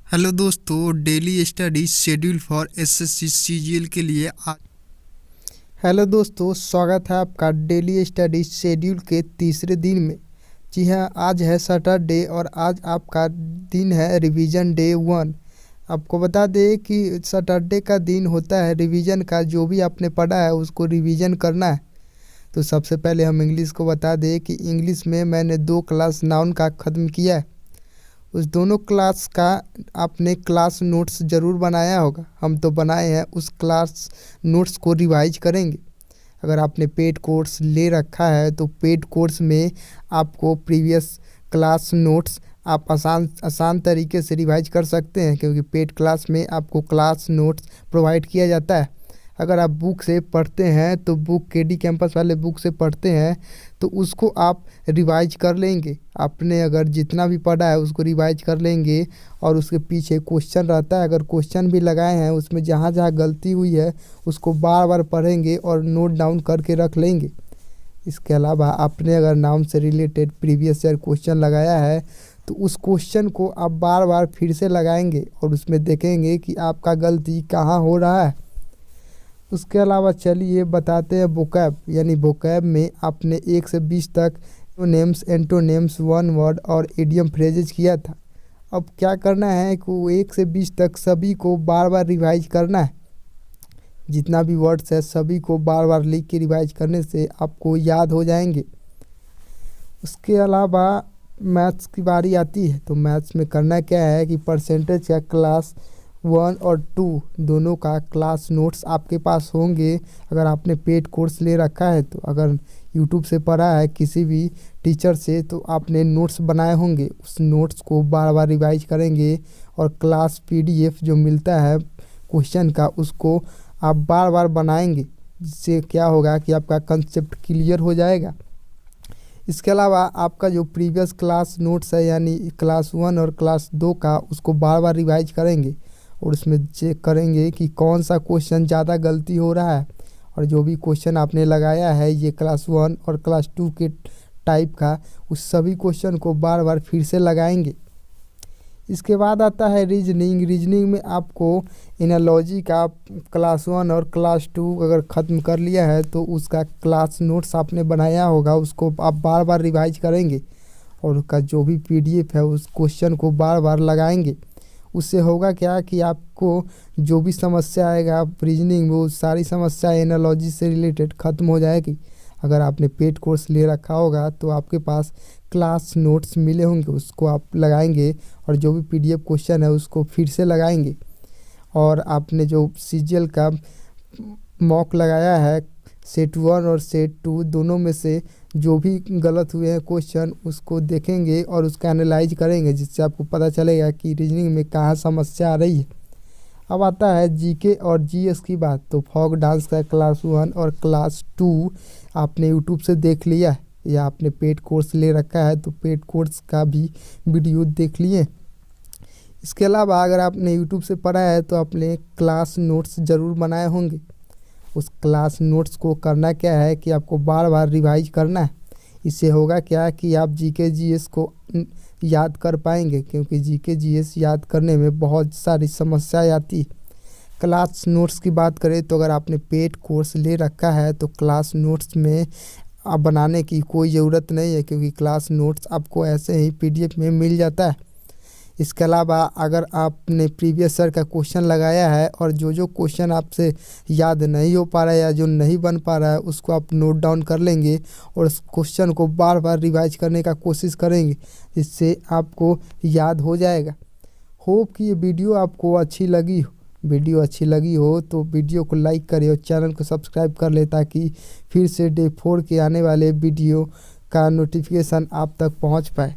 Hello दोस्तों, daily study schedule for SSC CGL के लिए हेलो दोस्तों, स्वागत है आपका डेली स्टडी शेड्यूल के तीसरे दिन में। जी हाँ, आज है सैटरडे और आज आपका दिन है रिवीजन डे 1। आपको बता दें कि सैटरडे का दिन होता है रिवीजन का। जो भी आपने पढ़ा है उसको रिवीजन करना है। तो सबसे पहले हम इंग्लिश को बता दें कि इंग्लिश में मैंने 2 क्लास नाउन का ख़त्म किया है। उस दोनों क्लास का आपने क्लास नोट्स ज़रूर बनाया होगा। हम तो बनाए हैं, उस क्लास नोट्स को रिवाइज करेंगे। अगर आपने पेड कोर्स ले रखा है तो पेड कोर्स में आपको प्रीवियस क्लास नोट्स आप आसान तरीके से रिवाइज कर सकते हैं, क्योंकि पेड क्लास में आपको क्लास नोट्स प्रोवाइड किया जाता है। अगर आप बुक से पढ़ते हैं तो बुक केडी कैंपस वाले बुक से पढ़ते हैं तो उसको आप रिवाइज कर लेंगे। आपने अगर जितना भी पढ़ा है उसको रिवाइज कर लेंगे और उसके पीछे क्वेश्चन रहता है। अगर क्वेश्चन भी लगाए हैं उसमें जहाँ जहाँ गलती हुई है उसको बार बार पढ़ेंगे और नोट डाउन करके रख लेंगे। इसके अलावा आपने अगर नाउन से रिलेटेड प्रीवियस ईयर क्वेश्चन लगाया है तो उस क्वेश्चन को आप बार बार फिर से लगाएंगे और उसमें देखेंगे कि आपका गलती कहाँ हो रहा है। उसके अलावा चलिए बताते हैं वोकैब, यानी वोकैब में आपने 1 से 20 तक नेम्स, एंटोनेम्स, वन वर्ड और इडियम फ्रेजेज किया था। अब क्या करना है कि 1 से 20 तक सभी को बार बार रिवाइज करना है। जितना भी वर्ड्स है सभी को बार बार लिख के रिवाइज करने से आपको याद हो जाएंगे। उसके अलावा मैथ्स की बारी आती है, तो मैथ्स में करना क्या है कि परसेंटेज का क्लास 1 और 2 दोनों का क्लास नोट्स आपके पास होंगे। अगर आपने पेड कोर्स ले रखा है तो अगर यूट्यूब से पढ़ा है किसी भी टीचर से तो आपने नोट्स बनाए होंगे। उस नोट्स को बार बार रिवाइज करेंगे और क्लास पीडीएफ जो मिलता है क्वेश्चन का उसको आप बार बार बनाएंगे, जिससे क्या होगा कि आपका कंसेप्ट क्लियर हो जाएगा। इसके अलावा आपका जो प्रीवियस क्लास नोट्स है यानी क्लास 1 और क्लास 2 का उसको बार बार रिवाइज करेंगे और उसमें चेक करेंगे कि कौन सा क्वेश्चन ज़्यादा गलती हो रहा है। और जो भी क्वेश्चन आपने लगाया है ये क्लास 1 और क्लास 2 के टाइप का, उस सभी क्वेश्चन को बार बार फिर से लगाएंगे। इसके बाद आता है रीजनिंग। रीजनिंग में आपको एनालॉजी का क्लास 1 और क्लास 2 अगर ख़त्म कर लिया है तो उसका क्लास नोट्स आपने बनाया होगा, उसको आप बार बार रिवाइज करेंगे और उसका जो भी पीडीएफ है उस क्वेश्चन को बार बार लगाएंगे। उससे होगा क्या कि आपको जो भी समस्या आएगा रीजनिंग में वो सारी समस्या एनालॉजी से रिलेटेड ख़त्म हो जाएगी। अगर आपने पेड कोर्स ले रखा होगा तो आपके पास क्लास नोट्स मिले होंगे, उसको आप लगाएंगे और जो भी पीडीएफ क्वेश्चन है उसको फिर से लगाएंगे। और आपने जो सीजीएल का मॉक लगाया है सेट 1 और सेट 2 दोनों में से जो भी गलत हुए हैं क्वेश्चन उसको देखेंगे और उसका एनालाइज करेंगे, जिससे आपको पता चलेगा कि रीजनिंग में कहाँ समस्या आ रही है। अब आता है जीके और जीएस की बात। तो फोक डांस का क्लास 1 और क्लास 2 आपने यूट्यूब से देख लिया है या आपने पेड कोर्स ले रखा है तो पेड कोर्स का भी वीडियो देख लिए। इसके अलावा अगर आपने यूट्यूब से पढ़ा है तो आपने क्लास नोट्स ज़रूर बनाए होंगे। उस क्लास नोट्स को करना क्या है कि आपको बार बार रिवाइज करना है। इससे होगा क्या कि आप जीके जीएस को याद कर पाएंगे, क्योंकि जीके जीएस याद करने में बहुत सारी समस्याएं आती है। क्लास नोट्स की बात करें तो अगर आपने पेड कोर्स ले रखा है तो क्लास नोट्स में आप बनाने की कोई ज़रूरत नहीं है, क्योंकि क्लास नोट्स आपको ऐसे ही पीडीएफ में मिल जाता है। इसके अलावा अगर आपने प्रीवियस ईयर का क्वेश्चन लगाया है और जो क्वेश्चन आपसे याद नहीं हो पा रहा है या जो नहीं बन पा रहा है उसको आप नोट डाउन कर लेंगे और उस क्वेश्चन को बार बार रिवाइज करने का कोशिश करेंगे, जिससे आपको याद हो जाएगा। होप कि ये वीडियो आपको अच्छी लगी हो। वीडियो अच्छी लगी हो तो वीडियो को लाइक करें और चैनल को सब्सक्राइब कर ले, ताकि फिर से डे 4 के आने वाले वीडियो का नोटिफिकेशन आप तक पहुँच पाए।